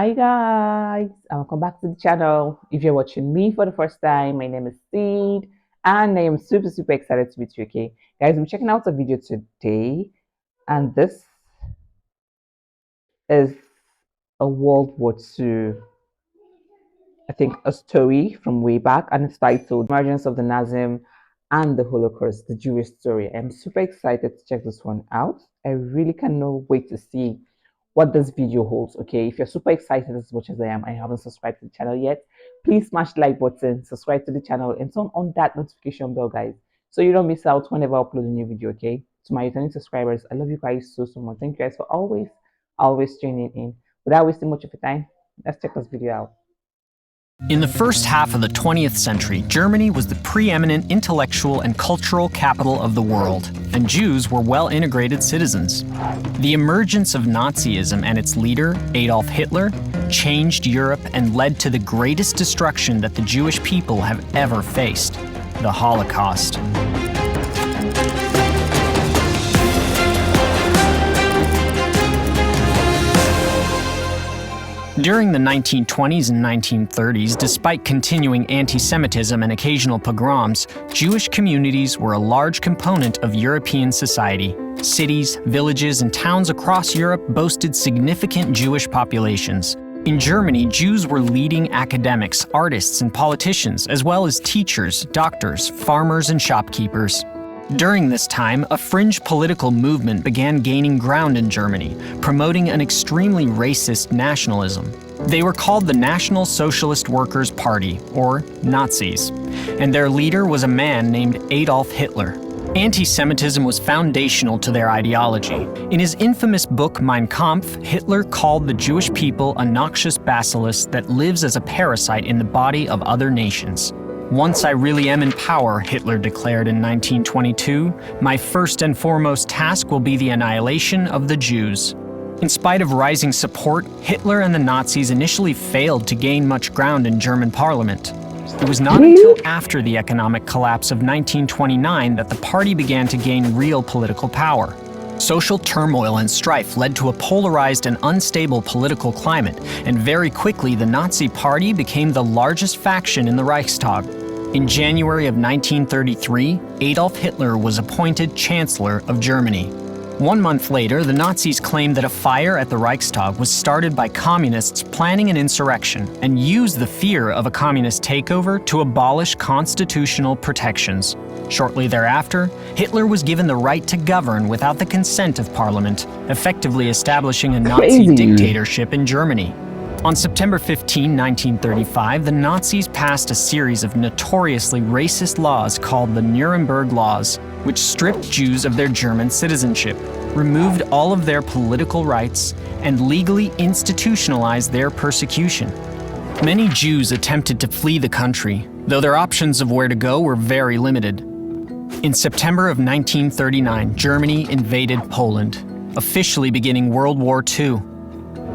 Hi guys, welcome back to the channel. If you're watching me for the first time, my name is Seed and I am super excited to meet you. Okay guys, I'm checking out a video today and this is a World War II, I think a story from way back, and it's titled Emergence of the Nazism and the Holocaust, the Jewish story. I'm super excited to check this one out. I really cannot wait to see what this video holds. Okay, if you're super excited as much as I am, I haven't subscribed to the channel yet, please smash the like button, subscribe to the channel, and turn on that notification bell, guys, so you don't miss out whenever I upload a new video. Okay, to my returning subscribers, I love you guys so much. Thank you guys for always tuning in. Without wasting much of your time, let's check this video out. In the first half of the 20th century, Germany was the preeminent intellectual and cultural capital of the world, and Jews were well-integrated citizens. The emergence of Nazism and its leader, Adolf Hitler, changed Europe and led to the greatest destruction that the Jewish people have ever faced: the Holocaust. During the 1920s and 1930s, despite continuing anti-Semitism and occasional pogroms, Jewish communities were a large component of European society. Cities, villages, and towns across Europe boasted significant Jewish populations. In Germany, Jews were leading academics, artists, and politicians, as well as teachers, doctors, farmers, and shopkeepers. During this time, a fringe political movement began gaining ground in Germany, promoting an extremely racist nationalism. They were called the National Socialist Workers' Party, or Nazis, and their leader was a man named Adolf Hitler. Anti-Semitism was foundational to their ideology. In his infamous book Mein Kampf, Hitler called the Jewish people a noxious bacillus that lives as a parasite in the body of other nations. "Once I really am in power," Hitler declared in 1922, "my first and foremost task will be the annihilation of the Jews." In spite of rising support, Hitler and the Nazis initially failed to gain much ground in German parliament. It was not until after the economic collapse of 1929 that the party began to gain real political power. Social turmoil and strife led to a polarized and unstable political climate, and very quickly the Nazi Party became the largest faction in the Reichstag. In January of 1933, Adolf Hitler was appointed Chancellor of Germany. 1 month later, the Nazis claimed that a fire at the Reichstag was started by communists planning an insurrection and used the fear of a communist takeover to abolish constitutional protections. Shortly thereafter, Hitler was given the right to govern without the consent of Parliament, effectively establishing a Nazi dictatorship in Germany. On September 15, 1935, the Nazis passed a series of notoriously racist laws called the Nuremberg Laws, which stripped Jews of their German citizenship, removed all of their political rights, and legally institutionalized their persecution. Many Jews attempted to flee the country, though their options of where to go were very limited. In September of 1939, Germany invaded Poland, officially beginning World War II.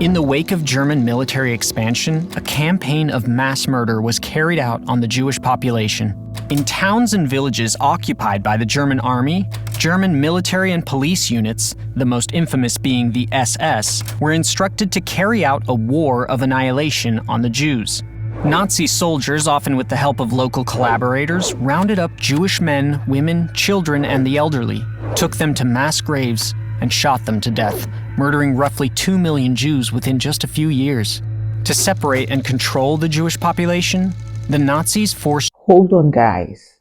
In the wake of German military expansion, a campaign of mass murder was carried out on the Jewish population. In towns and villages occupied by the German army, German military and police units, the most infamous being the SS, were instructed to carry out a war of annihilation on the Jews. Nazi soldiers, often with the help of local collaborators, rounded up Jewish men, women, children, and the elderly, took them to mass graves, and shot them to death, murdering roughly 2 million Jews within just a few years. To separate and control the Jewish population, the Nazis forced— Hold on, guys.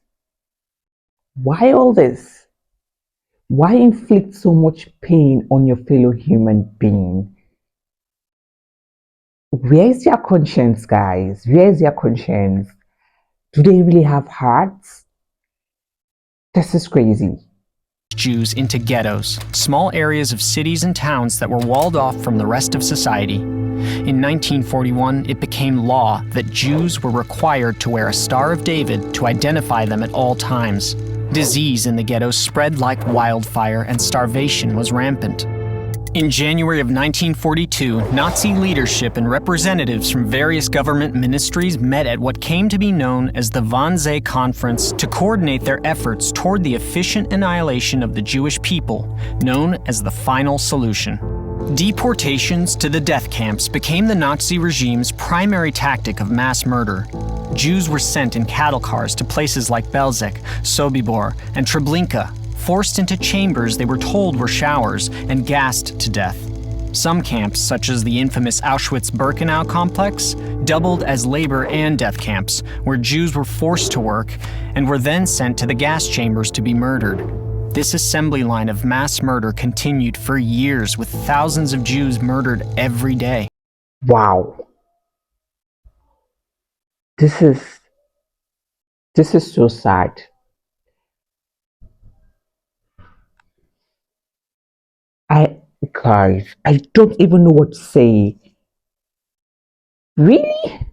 Why all this? Why inflict so much pain on your fellow human being? Where's your conscience, guys? Where's your conscience? Do they really have hearts? This is crazy. Jews into ghettos, small areas of cities and towns that were walled off from the rest of society. In 1941, it became law that Jews were required to wear a Star of David to identify them at all times. Disease in the ghettos spread like wildfire, and starvation was rampant. In January of 1942, Nazi leadership and representatives from various government ministries met at what came to be known as the Wannsee Conference to coordinate their efforts toward the efficient annihilation of the Jewish people, known as the Final Solution. Deportations to the death camps became the Nazi regime's primary tactic of mass murder. Jews were sent in cattle cars to places like Belzec, Sobibor, and Treblinka, forced into chambers they were told were showers, and gassed to death. Some camps, such as the infamous Auschwitz-Birkenau complex, doubled as labor and death camps, where Jews were forced to work and were then sent to the gas chambers to be murdered. This assembly line of mass murder continued for years, with thousands of Jews murdered every day. Wow. This is so sad. Guys, I don't even know what to say. Really?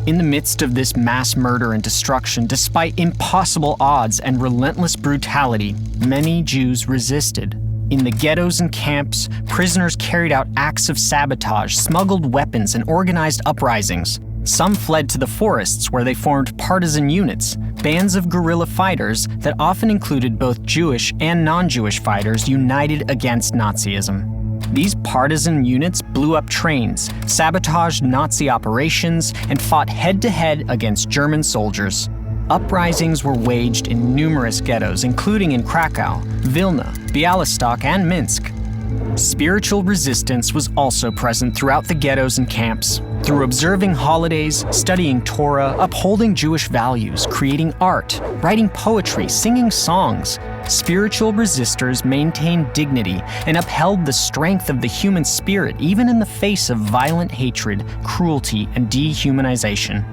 In the midst of this mass murder and destruction, despite impossible odds and relentless brutality, many Jews resisted. In the ghettos and camps, prisoners carried out acts of sabotage, smuggled weapons, and organized uprisings. Some fled to the forests, where they formed partisan units, bands of guerrilla fighters that often included both Jewish and non-Jewish fighters united against Nazism. These partisan units blew up trains, sabotaged Nazi operations, and fought head-to-head against German soldiers. Uprisings were waged in numerous ghettos, including in Krakow, Vilna, Bialystok, and Minsk. Spiritual resistance was also present throughout the ghettos and camps. Through observing holidays, studying Torah, upholding Jewish values, creating art, writing poetry, singing songs, spiritual resistors maintained dignity and upheld the strength of the human spirit even in the face of violent hatred, cruelty, and dehumanization.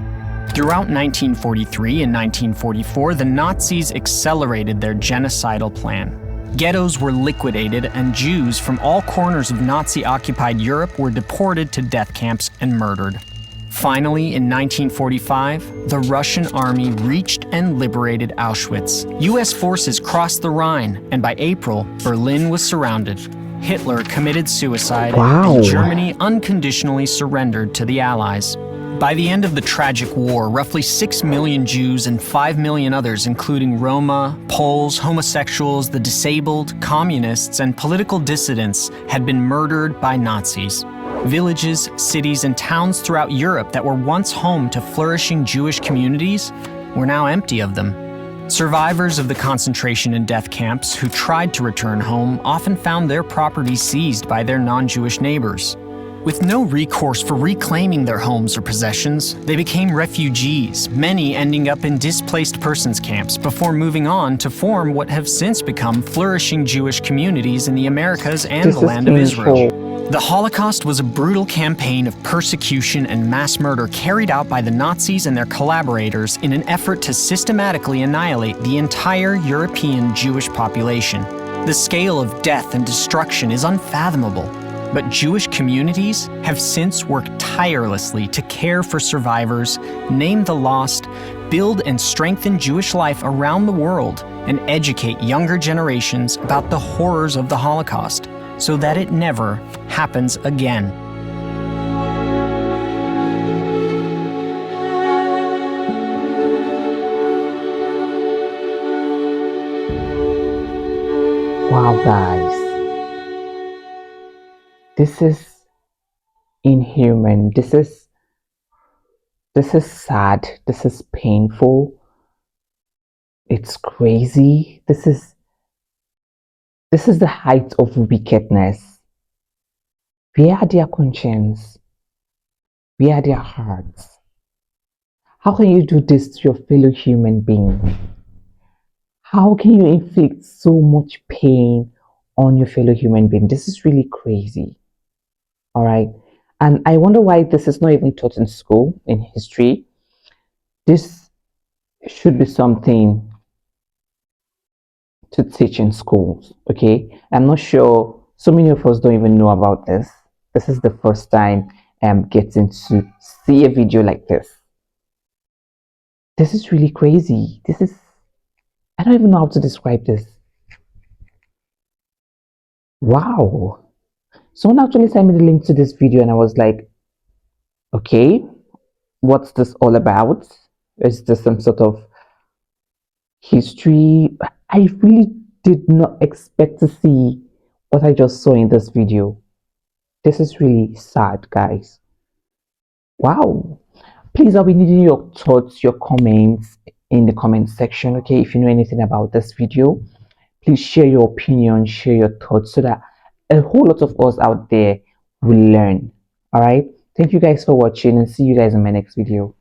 Throughout 1943 and 1944, the Nazis accelerated their genocidal plan. Ghettos were liquidated, and Jews from all corners of Nazi-occupied Europe were deported to death camps and murdered. Finally, in 1945, the Russian army reached and liberated Auschwitz. US forces crossed the Rhine, and by April, Berlin was surrounded. Hitler committed suicide, and Germany unconditionally surrendered to the Allies. By the end of the tragic war, roughly 6 million Jews and 5 million others, including Roma, Poles, homosexuals, the disabled, communists, and political dissidents, had been murdered by Nazis. Villages, cities, and towns throughout Europe that were once home to flourishing Jewish communities were now empty of them. Survivors of the concentration and death camps who tried to return home often found their property seized by their non-Jewish neighbors. With no recourse for reclaiming their homes or possessions, they became refugees, many ending up in displaced persons camps before moving on to form what have since become flourishing Jewish communities in the Americas and the land of Israel. The Holocaust was a brutal campaign of persecution and mass murder carried out by the Nazis and their collaborators in an effort to systematically annihilate the entire European Jewish population. The scale of death and destruction is unfathomable. But Jewish communities have since worked tirelessly to care for survivors, name the lost, build and strengthen Jewish life around the world, and educate younger generations about the horrors of the Holocaust, so that it never happens again. Wow, guys. This is inhuman. This is sad. This is painful. It's crazy. This is the height of wickedness. Where are their conscience? Where are their hearts? How can you do this to your fellow human being? How can you inflict so much pain on your fellow human being? This is really crazy. All right. And I wonder why this is not even taught in school, in history. This should be something to teach in schools. Okay. I'm not sure. So many of us don't even know about this. This is the first time I'm getting to see a video like this. This is really crazy. I don't even know how to describe this. Wow. Someone actually sent me the link to this video and I was like, okay, what's this all about? Is this some sort of history? I really did not expect to see what I just saw in this video. This is really sad, guys. Wow. Please, I'll be needing your thoughts, your comments in the comment section. Okay, if you know anything about this video, please share your opinion, share your thoughts so that a whole lot of us out there will learn. All right. Thank you guys for watching and see you guys in my next video.